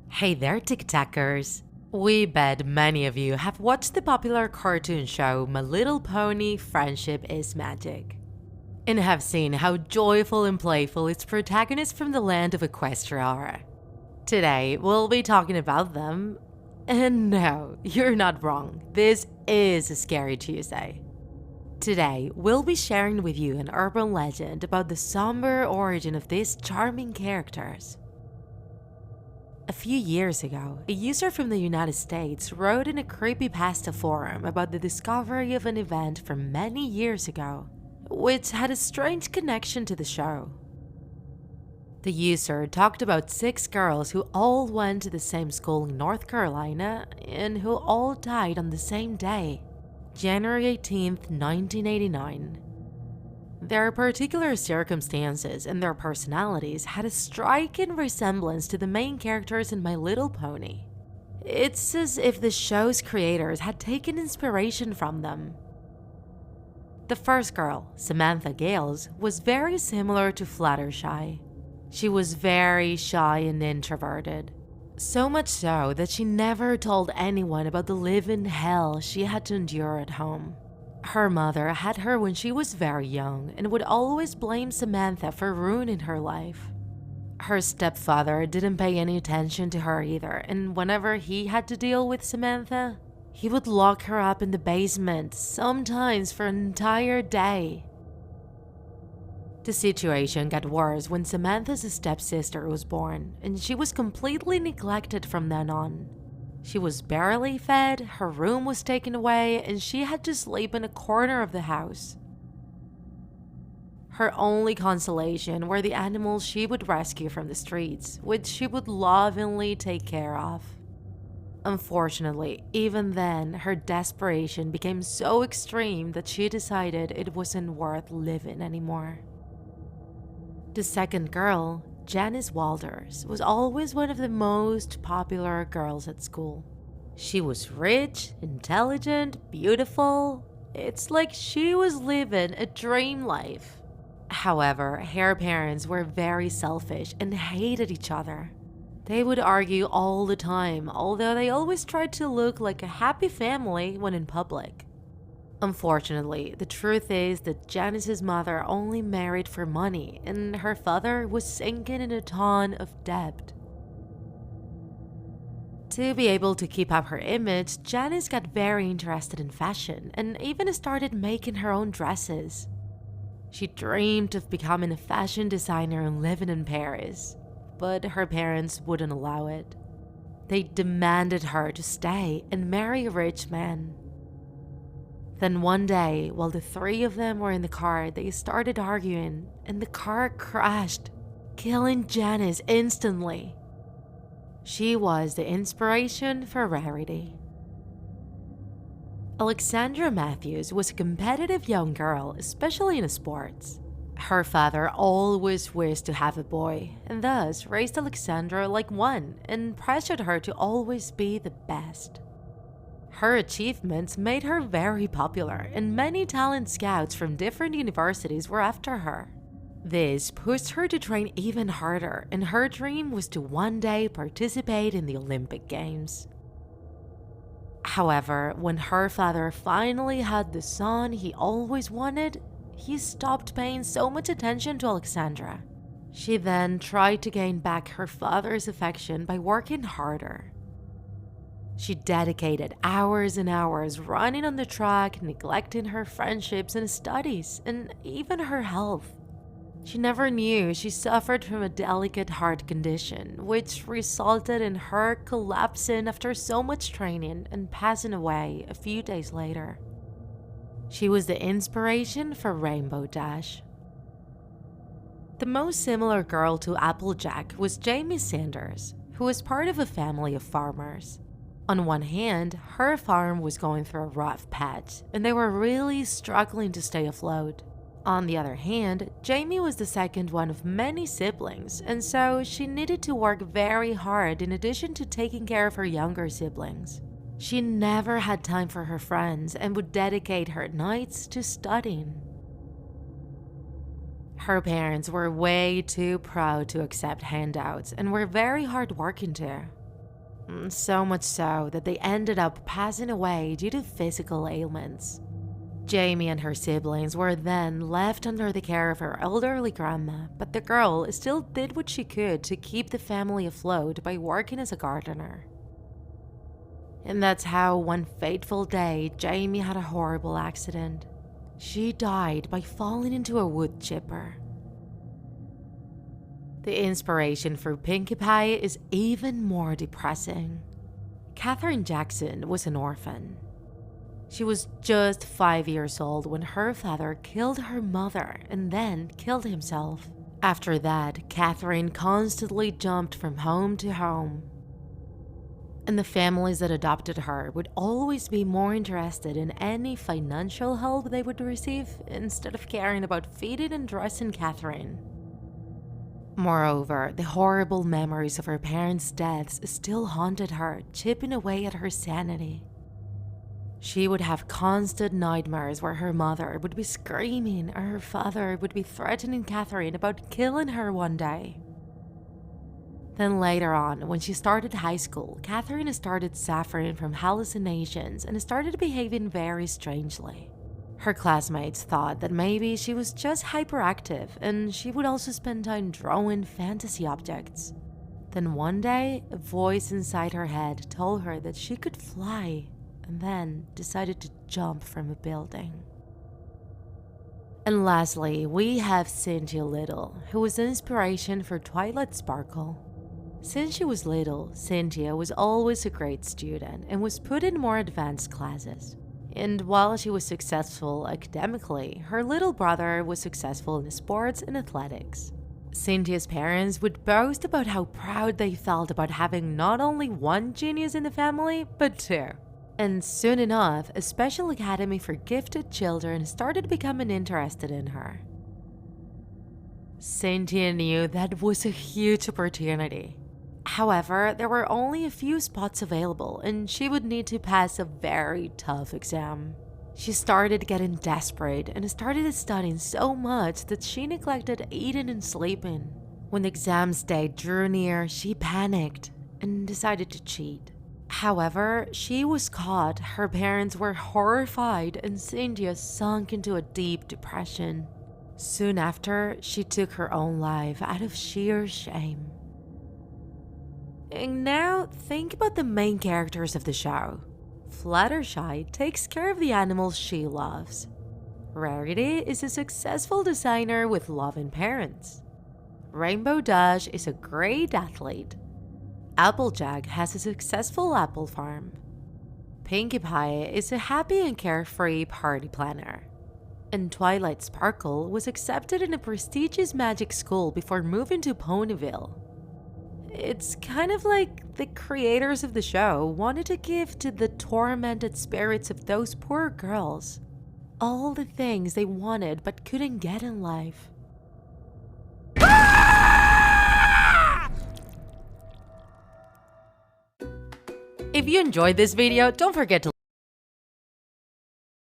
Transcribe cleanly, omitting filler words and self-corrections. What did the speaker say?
Hey there, TikTokers! We bet many of you have watched the popular cartoon show My Little Pony: Friendship is Magic, and have seen how joyful and playful its protagonists from the land of Equestria are. Today, we'll be talking about them, and no, you're not wrong, this is a Scary Tuesday. Today, we'll be sharing with you an urban legend about the somber origin of these charming characters. A few years ago, a user from the United States wrote in a creepypasta forum about the discovery of an event from many years ago, which had a strange connection to the show. The user talked about 6 girls who all went to the same school in North Carolina and who all died on the same day, January 18th, 1989. Their particular circumstances and their personalities had a striking resemblance to the main characters in My Little Pony. It's as if the show's creators had taken inspiration from them. The first girl, Samantha Gales, was very similar to Fluttershy. She was very shy and introverted. So much so that she never told anyone about the living hell she had to endure at home. Her mother had her when she was very young and would always blame Samantha for ruining her life. Her stepfather didn't pay any attention to her either, and whenever he had to deal with Samantha, he would lock her up in the basement, sometimes for an entire day. The situation got worse when Samantha's stepsister was born, and she was completely neglected from then on. She was barely fed, her room was taken away, and she had to sleep in a corner of the house. Her only consolation were the animals she would rescue from the streets, which she would lovingly take care of. Unfortunately, even then, her desperation became so extreme that she decided it wasn't worth living anymore. The second girl, Janice Walters, was always one of the most popular girls at school. She was rich, intelligent, beautiful. It's like she was living a dream life. However, her parents were very selfish and hated each other. They would argue all the time, although they always tried to look like a happy family when in public. Unfortunately, the truth is that Janice's mother only married for money, and her father was sinking in a ton of debt. To be able to keep up her image, Janice got very interested in fashion and even started making her own dresses. She dreamed of becoming a fashion designer and living in Paris, but her parents wouldn't allow it. They demanded her to stay and marry a rich man. Then one day, while the 3 of them were in the car, they started arguing, and the car crashed, killing Janice instantly. She was the inspiration for Rarity. Alexandra Matthews was a competitive young girl, especially in sports. Her father always wished to have a boy, and thus raised Alexandra like one and pressured her to always be the best. Her achievements made her very popular, and many talent scouts from different universities were after her. This pushed her to train even harder, and her dream was to one day participate in the Olympic Games. However, when her father finally had the son he always wanted, he stopped paying so much attention to Alexandra. She then tried to gain back her father's affection by working harder. She dedicated hours and hours running on the track, neglecting her friendships and studies, and even her health. She never knew she suffered from a delicate heart condition, which resulted in her collapsing after so much training and passing away a few days later. She was the inspiration for Rainbow Dash. The most similar girl to Applejack was Jamie Sanders, who was part of a family of farmers. On one hand, her farm was going through a rough patch, and they were really struggling to stay afloat. On the other hand, Jamie was the second one of many siblings, and so she needed to work very hard in addition to taking care of her younger siblings. She never had time for her friends and would dedicate her nights to studying. Her parents were way too proud to accept handouts and were very hardworking too. So much so that they ended up passing away due to physical ailments. Jamie and her siblings were then left under the care of her elderly grandma, but the girl still did what she could to keep the family afloat by working as a gardener. And that's how one fateful day, Jamie had a horrible accident. She died by falling into a wood chipper. The inspiration for Pinkie Pie is even more depressing. Katherine Jackson was an orphan. She was just 5 years old when her father killed her mother and then killed himself. After that, Katherine constantly jumped from home to home. And the families that adopted her would always be more interested in any financial help they would receive instead of caring about feeding and dressing Katherine. Moreover, the horrible memories of her parents' deaths still haunted her, chipping away at her sanity. She would have constant nightmares where her mother would be screaming or her father would be threatening Katherine about killing her one day. Then later on, when she started high school, Katherine started suffering from hallucinations and started behaving very strangely. Her classmates thought that maybe she was just hyperactive and she would also spend time drawing fantasy objects. Then one day, a voice inside her head told her that she could fly and then decided to jump from a building. And lastly, we have Cynthia Little, who was the inspiration for Twilight Sparkle. Since she was little, Cynthia was always a great student and was put in more advanced classes. And while she was successful academically, her little brother was successful in sports and athletics. Cynthia's parents would boast about how proud they felt about having not only one genius in the family, but two. And soon enough, a special academy for gifted children started becoming interested in her. Cynthia knew that was a huge opportunity. However, there were only a few spots available and she would need to pass a very tough exam. She started getting desperate and started studying so much that she neglected eating and sleeping. When the exam's day drew near, she panicked and decided to cheat. However, she was caught, her parents were horrified, and Cynthia sunk into a deep depression. Soon after, she took her own life out of sheer shame. And now, think about the main characters of the show. Fluttershy takes care of the animals she loves. Rarity is a successful designer with loving parents. Rainbow Dash is a great athlete. Applejack has a successful apple farm. Pinkie Pie is a happy and carefree party planner. And Twilight Sparkle was accepted in a prestigious magic school before moving to Ponyville. It's kind of like the creators of the show wanted to give to the tormented spirits of those poor girls all the things they wanted but couldn't get in life. If you enjoyed this video, don't forget to